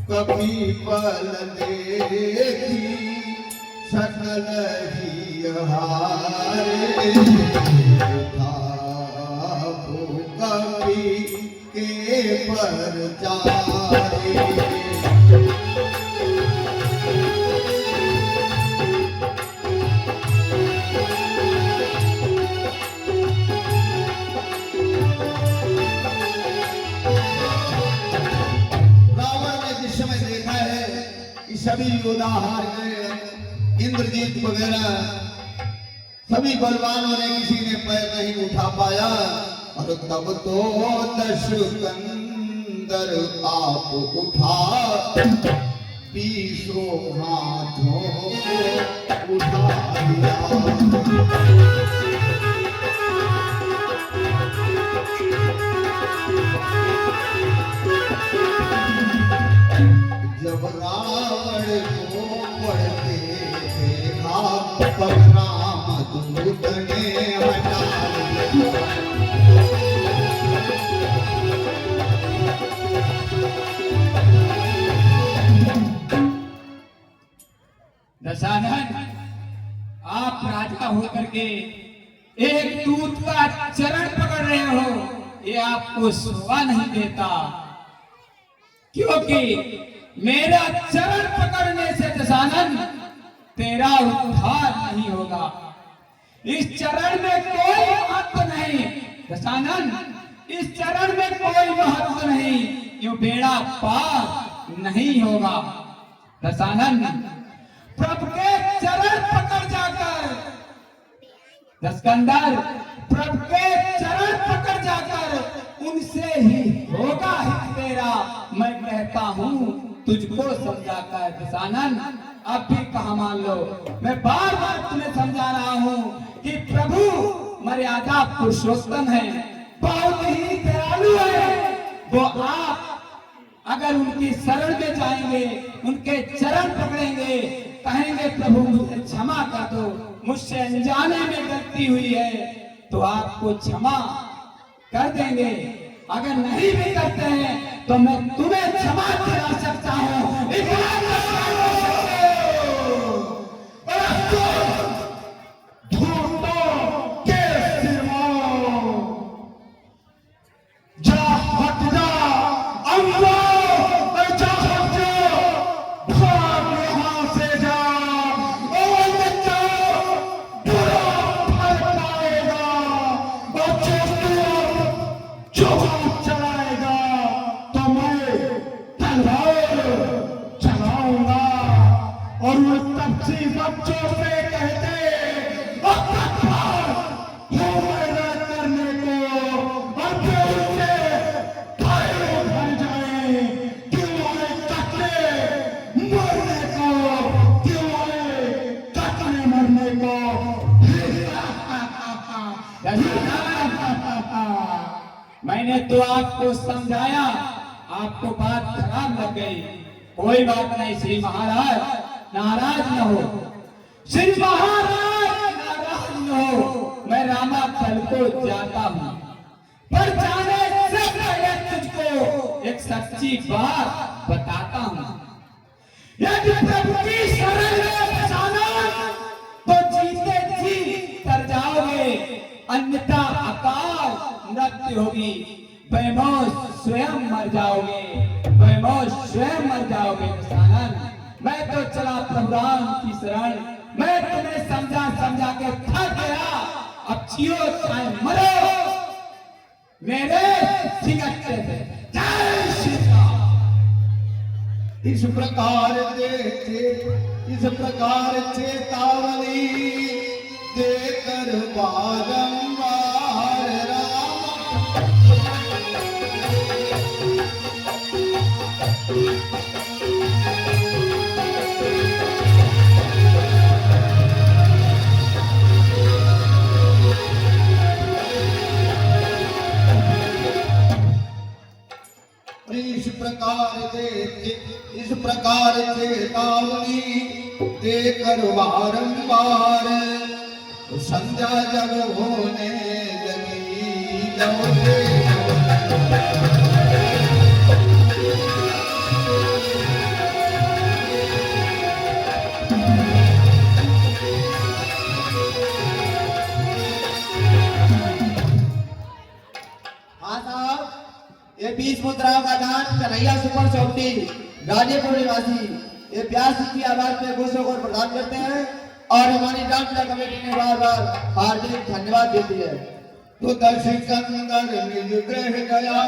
कभी पल देखी सकल ही हारे कभी के पर जारे सभी योद्धा हार गए। इंद्रजीत वगैरह सभी बलवानों ने किसी ने पैर नहीं उठा पाया और तब तो दशकंदर आप उठा 20 हाथों को उठा लिया। जब रावण को पढ़ते देखा परशुराम दूत ने हटा दशानन, आप राजा होकर के एक दूत का चरण पकड़ रहे हो, ये आपको शोभा नहीं देता, क्योंकि मेरा चरण पकड़ने से दशानन तेरा उद्धार नहीं होगा। इस चरण में कोई महत्व नहीं दशानन, इस चरण में कोई महत्व नहीं, यो बेड़ा पार नहीं होगा। दशानन, प्रभु के चरण पकड़ जाकर दशकंदर, प्रभु के चरण पकड़ जाकर उनसे ही होगा ही तेरा। मैं कहता हूँ तुझको समझाकर दशानन, अब भी कहा मान लो। मैं बार बार तुम्हें समझा रहा हूँ कि प्रभु मर्यादा पुरुषोत्तम है, बहुत ही दयालु है। वो आप अगर उनकी शरण में जाएंगे, उनके चरण पकड़ेंगे, कहेंगे प्रभु मुझे क्षमा कर दो, मुझसे अनजाने में गलती हुई है, तो आपको क्षमा कर देंगे। अगर नहीं भी करते हैं तो मैं तुम्हें क्षमा करा सकता हूँ। और वो तपसी बच्चों से कहते करने को और फिर उनसे फायदे भर जाए, क्यों आए कटने मरने को, क्यों आए कटने मरने को। मैंने तो आपको समझाया, आपको बात खराब लग गई, कोई बात नहीं श्री महाराज, नाराज न हो। श्री महाराज नाराज न हो, मैं रामाफल को जाता हूँ, पर जाने से पहले तुझको एक सच्ची बात बताता हूँ। यदि प्रभु की शरण में बचाना तो जीते जी तर जाओगे, अन्यथा अकाल मृत्यु होगी, बेमौत स्वयं मर जाओगे, बेमौत स्वयं मर जाओगे। दशानन, मैं तो चला प्रभु राम की शरण, मैं तुम्हें समझा समझा के थक गया, अब जियो चाहे मरो मेरे सिगट्टे पे। जय श्री राम। इस प्रकार चेतावनी देकर बारंबार राम इस प्रकार चेतावनी देकर बारंबार संध्या जब होने लगी लौटे हाँ साहब, ये 20 मुद्राओं का दान कन्हैया सुपर चौकी गाजीपुर निवासी ये प्यास की आवाज पे घोषों को प्रदान करते हैं और हमारी डांस कमेटी ने बार बार हार्दिक धन्यवाद देती है। तो दशकंदर निग्रह गया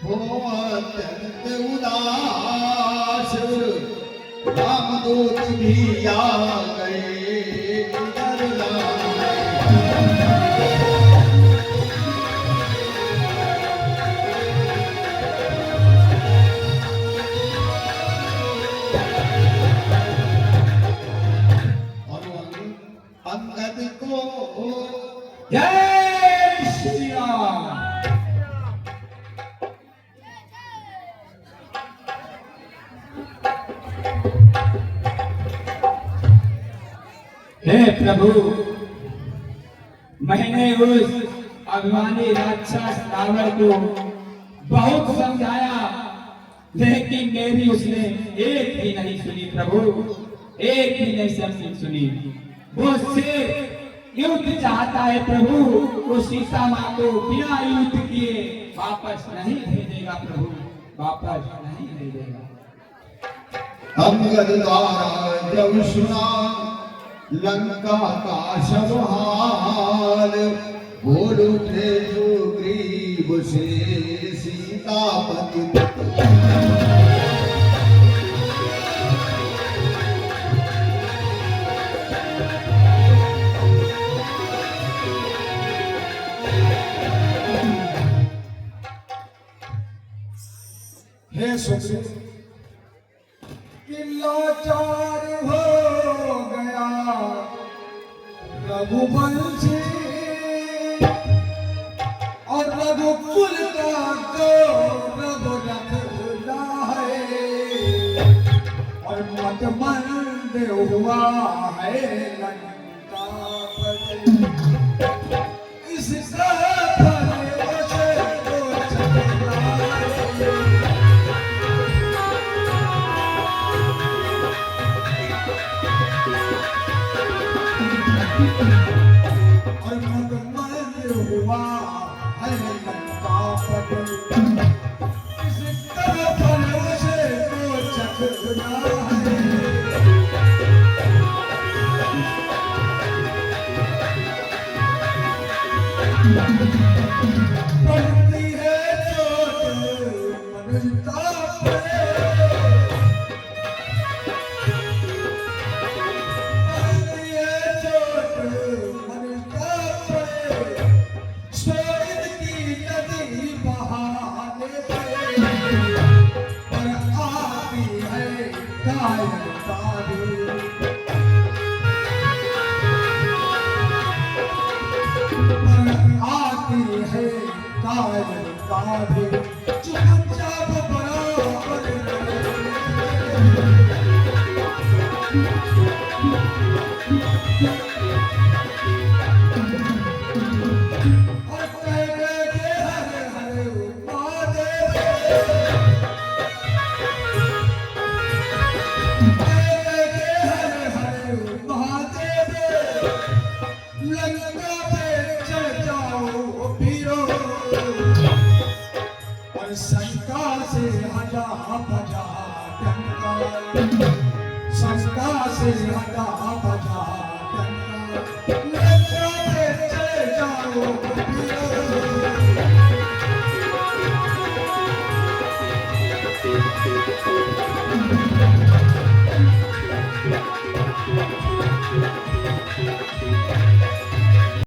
हो अत्यंत उदास, रामदूत भी आ गए इधर अंगद को जय श्री राम। हे प्रभु, मैंने उस अभिमानी राक्षस रावण को बहुत समझाया, लेकिन मेरी उसने एक भी नहीं सुनी प्रभु, एक भी नहीं सुनी। वो सिर्फ युद्ध चाहता है प्रभु, वो सीता माँ को बिना युद्ध किए वापस नहीं भेजेगा प्रभु, वापस नहीं भेजेगा। अंगद द्वारा जब सुना लंका का सब हाल, बोल उठे सुग्रीव से सीतापति हे सुग्रीव, कि लाचार हो गया रघुवंशी और रघुकुल का गौरव रखना है और मत मंद हुआ है लंका पर। इसका पड़ती है चोट मनुष्यता पे, पड़ती है चोट मनुष्यता पे, शोध की नदी बहाने पे, पर आती है कायरता भी। आती है कायरता भी, चुपचाप बराबर शंका से हटा